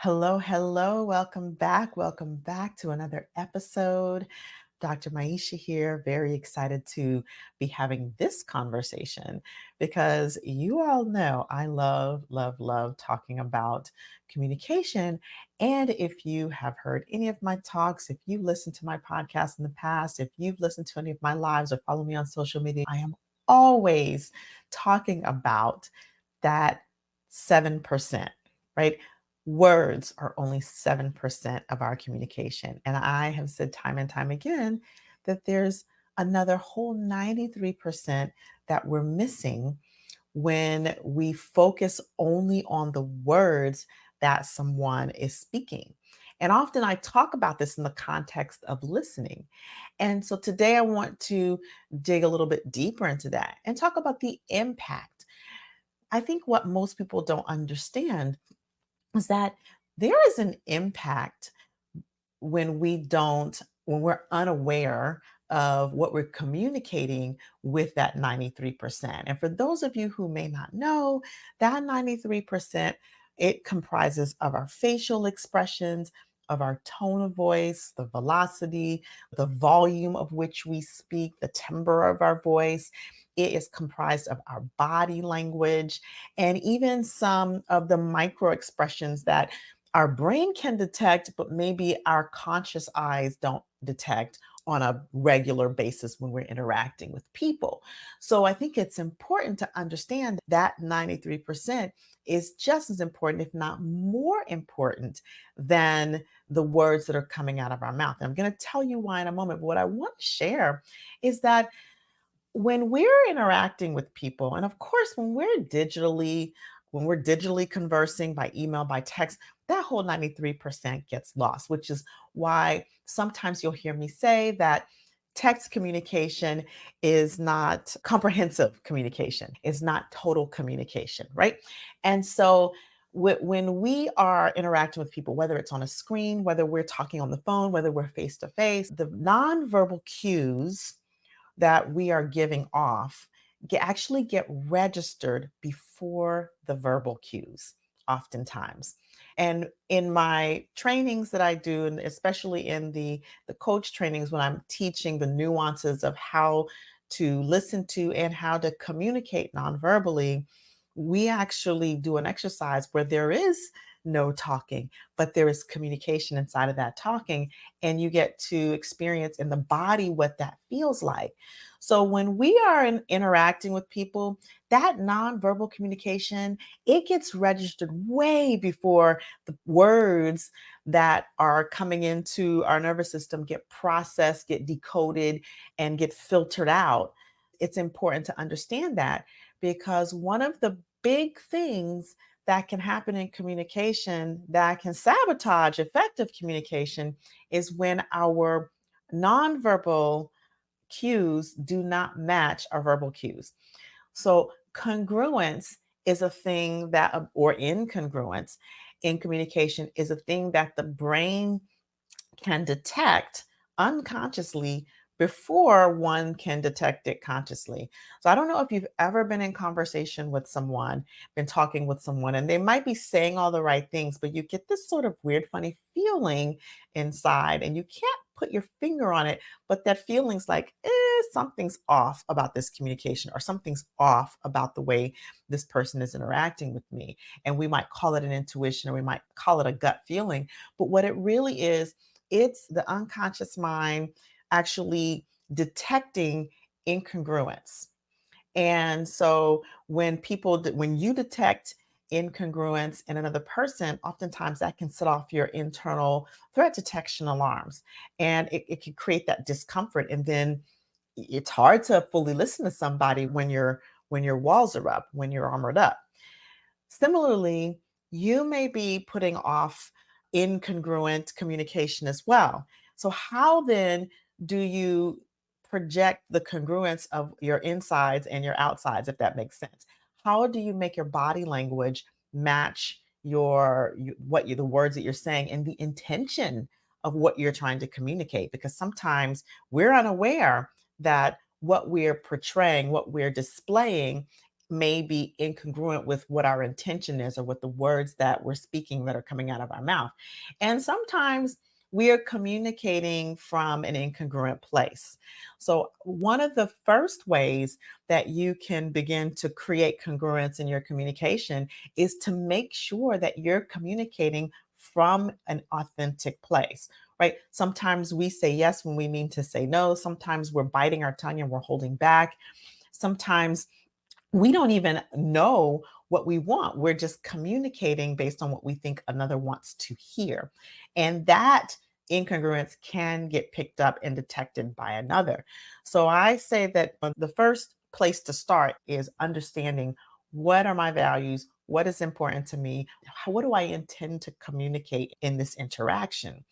Hello, hello. Welcome back. Welcome back to another episode. Dr. Maisha here. Very excited to be having this conversation because you all know I love, love, love talking about communication. And if you have heard any of my talks, if you've listened to my podcast in the past, if you've listened to any of my lives or follow me on social media, I am always talking about that 7%, right? Words are only 7% of our communication. And I have said time and time again that there's another whole 93% that we're missing when we focus only on the words that someone is speaking. And often I talk about this in the context of listening. And so today I want to dig a little bit deeper into that and talk about the impact. I think what most people don't understand is that there is an impact when we're unaware of what we're communicating with that 93%. And for those of you who may not know, that 93%, it comprises of our facial expressions, of our tone of voice, the velocity, the volume of which we speak, the timbre of our voice. It is comprised of our body language and even some of the micro expressions that our brain can detect, but maybe our conscious eyes don't detect on a regular basis when we're interacting with people. So I think it's important to understand that 93% is just as important, if not more important, than the words that are coming out of our mouth. And I'm going to tell you why in a moment. But what I want to share is that when we're interacting with people, and of course when we're digitally conversing by email, by text, that whole 93% gets lost, which is why sometimes you'll hear me say that text communication is not comprehensive communication, is not total communication, right? And so when we are interacting with people, whether it's on a screen, whether we're talking on the phone, whether we're face to face, the nonverbal cues that we are giving off actually get registered before the verbal cues oftentimes. And in my trainings that I do, and especially in the coach trainings when I'm teaching the nuances of how to listen to and how to communicate nonverbally, we actually do an exercise where there is no talking, but there is communication inside of that talking, and you get to experience in the body what that feels like. So when we are interacting with people, that nonverbal communication, it gets registered way before the words that are coming into our nervous system get processed, get decoded, and get filtered out. It's important to understand that because one of the big things that can happen in communication that can sabotage effective communication is when our nonverbal cues do not match our verbal cues. So, congruence is a thing that, or incongruence in communication is a thing that the brain can detect unconsciously before one can detect it consciously. So I don't know if you've ever been in conversation with someone, been talking with someone, and they might be saying all the right things, but you get this sort of weird, funny feeling inside, and you can't put your finger on it, but that feeling's like, something's off about this communication, or something's off about the way this person is interacting with me. And we might call it an intuition, or we might call it a gut feeling. But what it really is, it's the unconscious mind actually detecting incongruence. And so when you detect incongruence in another person, oftentimes that can set off your internal threat detection alarms. And it can create that discomfort. And then it's hard to fully listen to somebody when your walls are up, when you're armored up. Similarly, you may be putting off incongruent communication as well. So, how then do you project the congruence of your insides and your outsides, if that makes sense? How do you make your body language match the words that you're saying and the intention of what you're trying to communicate? Because sometimes we're unaware that what we're portraying, what we're displaying, may be incongruent with what our intention is or with the words that we're speaking that are coming out of our mouth. And sometimes we are communicating from an incongruent place. So, one of the first ways that you can begin to create congruence in your communication is to make sure that you're communicating from an authentic place, right? Sometimes we say yes when we mean to say no. Sometimes we're biting our tongue and we're holding back. Sometimes we don't even know what we want. We're just communicating based on what we think another wants to hear. And that incongruence can get picked up and detected by another. So I say that the first place to start is understanding what are my values? What is important to me? What do I intend to communicate in this interaction?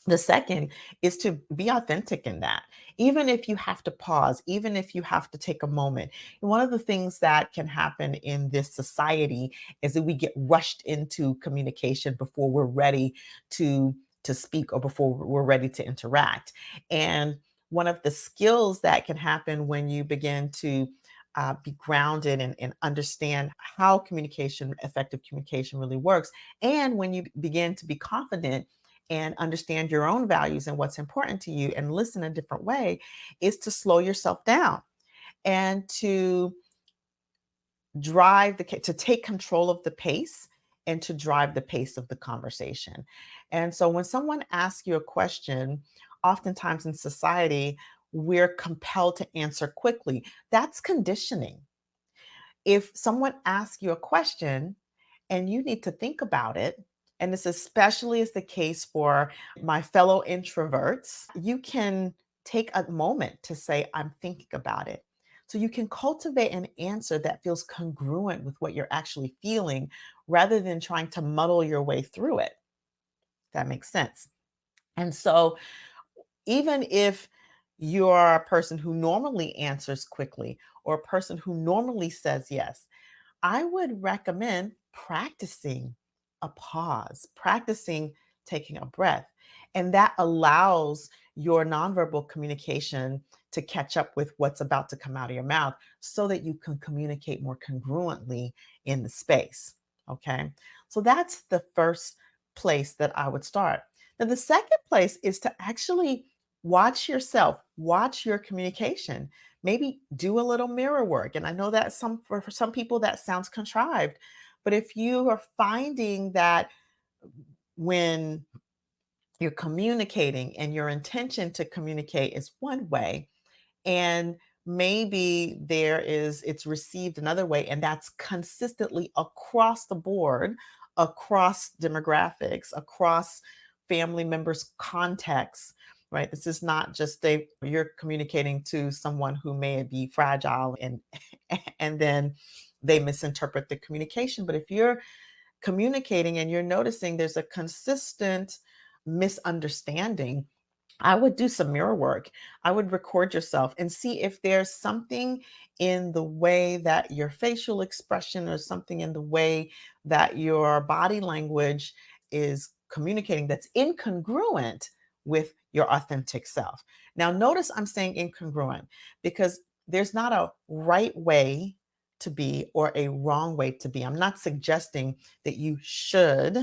The second is to be authentic in that. Even if you have to pause, even if you have to take a moment. One of the things that can happen in this society is that we get rushed into communication before we're ready to speak or before we're ready to interact. And one of the skills that can happen when you begin to be grounded and understand how communication, effective communication really works. And when you begin to be confident and understand your own values and what's important to you and listen a different way is to slow yourself down and to to take control of the pace and to drive the pace of the conversation. And so when someone asks you a question, oftentimes in society we're compelled to answer quickly. That's conditioning. If someone asks you a question and you need to think about it, and this especially is the case for my fellow introverts, you can take a moment to say, I'm thinking about it. So you can cultivate an answer that feels congruent with what you're actually feeling rather than trying to muddle your way through it. That makes sense. And so even if you're a person who normally answers quickly or a person who normally says yes, I would recommend practicing a pause, practicing taking a breath. And that allows your nonverbal communication to catch up with what's about to come out of your mouth so that you can communicate more congruently in the space. Okay. So that's the first place that I would start. Now, the second place is to actually watch yourself, watch your communication, maybe do a little mirror work. And I know that for some people that sounds contrived, but if you are finding that when you're communicating and your intention to communicate is one way, and maybe it's received another way, and that's consistently across the board, across demographics, across family members contexts, right? This is not just you're communicating to someone who may be fragile and and then they misinterpret the communication. But if you're communicating and you're noticing there's a consistent misunderstanding, I would do some mirror work. I would record yourself and see if there's something in the way that your facial expression or something in the way that your body language is communicating that's incongruent with your authentic self. Now, notice I'm saying incongruent because there's not a right way to be or a wrong way to be. I'm not suggesting that you should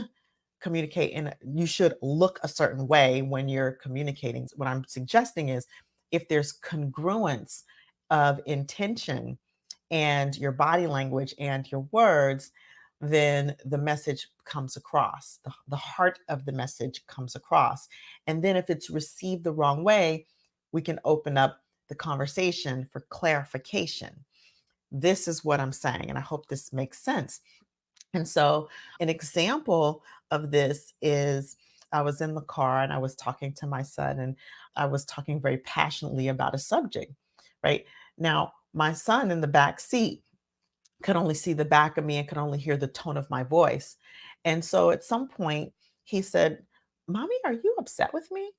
communicate and you should look a certain way when you're communicating. What I'm suggesting is if there's congruence of intention and your body language and your words, then the message comes across. The heart of the message comes across. And then if it's received the wrong way, we can open up the conversation for clarification. This is what I'm saying, and I hope this makes sense. And so, an example of this is I was in the car and I was talking to my son, and I was talking very passionately about a subject, right? Now, my son in the back seat could only see the back of me and could only hear the tone of my voice. And so at some point, he said, Mommy, are you upset with me?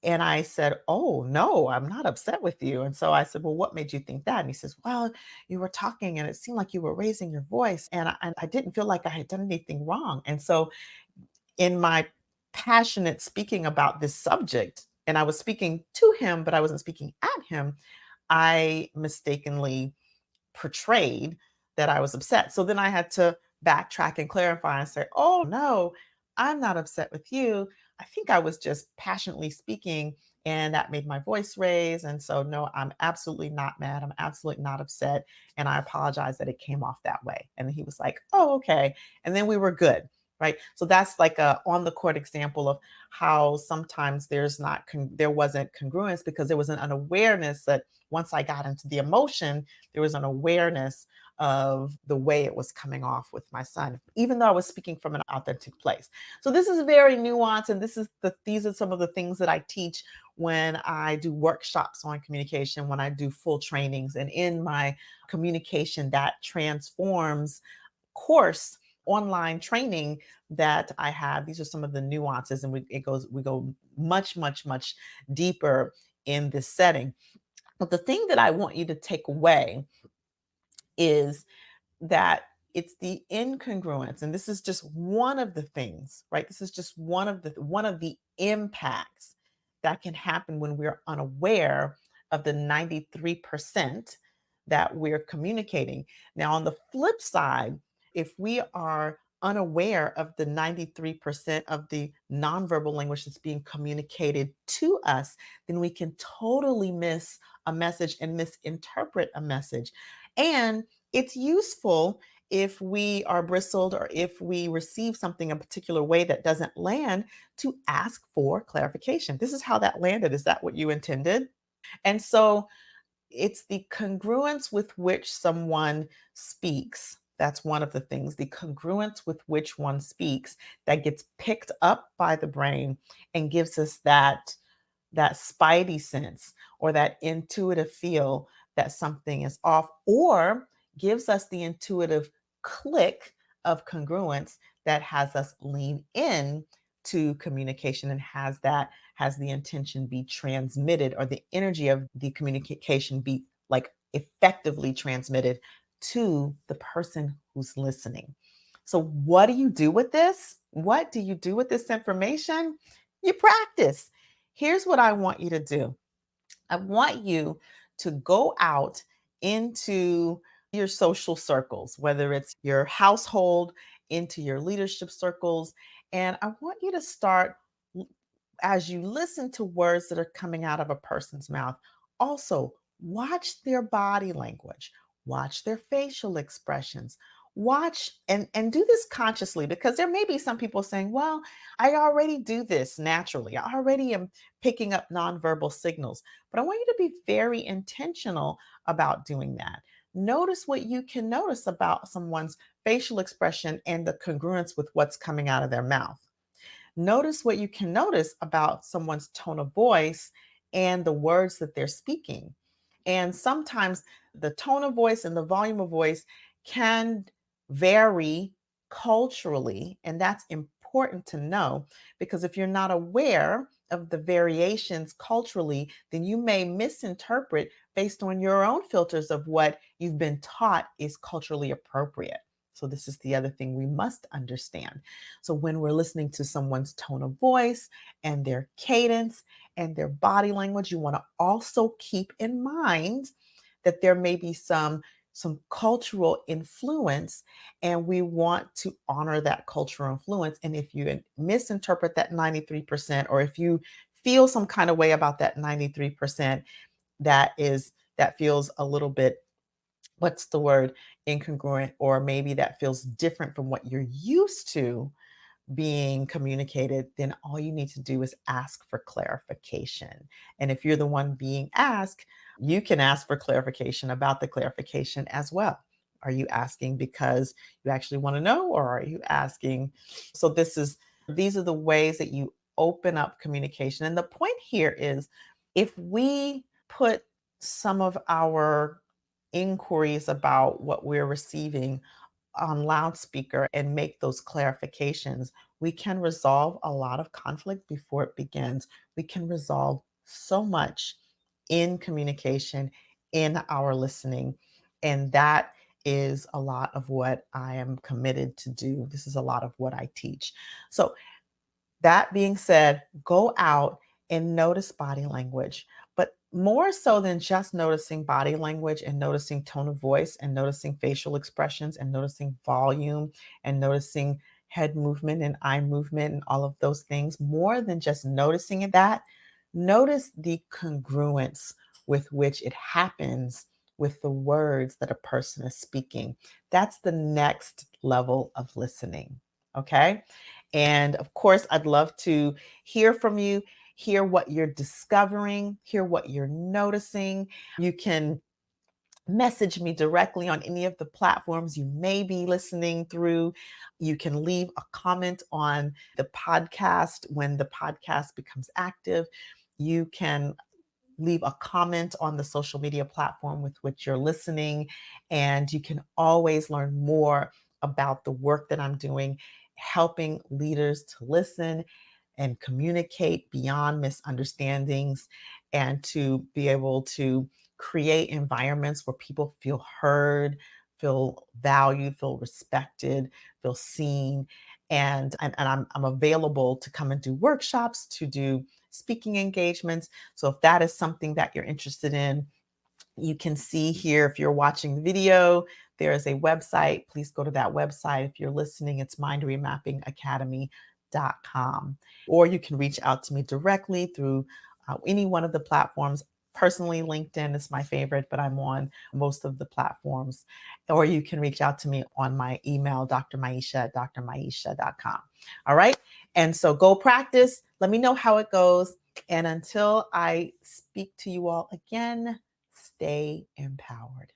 And I said, Oh, no, I'm not upset with you. And so I said, Well, what made you think that? And he says, Well, you were talking and it seemed like you were raising your voice. And I didn't feel like I had done anything wrong. And so, in my passionate speaking about this subject, and I was speaking to him, but I wasn't speaking at him, I mistakenly portrayed that I was upset. So then I had to backtrack and clarify and say, oh no, I'm not upset with you. I think I was just passionately speaking and that made my voice raise. And so, no, I'm absolutely not mad. I'm absolutely not upset. And I apologize that it came off that way. And he was like, oh, okay. And then we were good. Right. So that's like a on the court example of how sometimes there wasn't congruence because there was an unawareness that once I got into the emotion, there was an awareness of the way it was coming off with my son, even though I was speaking from an authentic place. So this is very nuanced, and these are some of the things that I teach when I do workshops on communication, when I do full trainings, and in my communication that transforms course online training that I have. These are some of the nuances, and we go much, much, much deeper in this setting. But the thing that I want you to take away is that it's the incongruence, and this is just one of the things, right? This is just one of the impacts that can happen when we're unaware of the 93% that we're communicating. Now on the flip side, if we are unaware of the 93% of the nonverbal language that's being communicated to us, then we can totally miss a message and misinterpret a message. And it's useful if we are bristled or if we receive something a particular way that doesn't land to ask for clarification. This is how that landed. Is that what you intended? And so it's the congruence with which someone speaks. That's one of the things, the congruence with which one speaks that gets picked up by the brain and gives us that spidey sense or that intuitive feel that something is off, or gives us the intuitive click of congruence that has us lean in to communication and has the intention be transmitted, or the energy of the communication be like effectively transmitted to the person who's listening. So what do you do with this? What do you do with this information? You practice. Here's what I want you to do. I want you to go out into your social circles, whether it's your household, into your leadership circles. And I want you to start as you listen to words that are coming out of a person's mouth, also watch their body language, watch their facial expressions, watch and do this consciously, because there may be some people saying, well, I already do this naturally. I already am picking up nonverbal signals. But I want you to be very intentional about doing that. Notice what you can notice about someone's facial expression and the congruence with what's coming out of their mouth. Notice what you can notice about someone's tone of voice and the words that they're speaking. And sometimes the tone of voice and the volume of voice can vary culturally. And that's important to know, because if you're not aware of the variations culturally, then you may misinterpret based on your own filters of what you've been taught is culturally appropriate. So, this is the other thing we must understand. So, when we're listening to someone's tone of voice and their cadence and their body language, you want to also keep in mind that there may be some cultural influence, and we want to honor that cultural influence. And if you misinterpret that 93%, or if you feel some kind of way about that 93%, that feels a little bit, what's the word, incongruent, or maybe that feels different from what you're used to being communicated, then all you need to do is ask for clarification. And if you're the one being asked, you can ask for clarification about the clarification as well. Are you asking because you actually want to know, or are you asking? So these are the ways that you open up communication. And the point here is, if we put some of our inquiries about what we're receiving on loudspeaker and make those clarifications, we can resolve a lot of conflict before it begins. We can resolve so much in communication, in our listening. And that is a lot of what I am committed to do. This is a lot of what I teach. So, that being said, go out and notice body language, but more so than just noticing body language and noticing tone of voice and noticing facial expressions and noticing volume and noticing head movement and eye movement and all of those things, more than just noticing that, notice the congruence with which it happens with the words that a person is speaking. That's the next level of listening. Okay. And of course, I'd love to hear from you, hear what you're discovering, hear what you're noticing. You can message me directly on any of the platforms you may be listening through. You can leave a comment on the podcast when the podcast becomes active. You can leave a comment on the social media platform with which you're listening. And you can always learn more about the work that I'm doing, helping leaders to listen and communicate beyond misunderstandings and to be able to create environments where people feel heard, feel valued, feel respected, feel seen. And I'm available to come and do workshops, to do speaking engagements. So if that is something that you're interested in, you can see here if you're watching the video, there is a website. Please go to that website. If you're listening, it's mindremappingacademy.com. Or you can reach out to me directly through any one of the platforms. Personally, LinkedIn is my favorite, but I'm on most of the platforms. Or you can reach out to me on my email, drmaisha@drmaisha.com. All right. And so go practice. Let me know how it goes. And until I speak to you all again, stay empowered.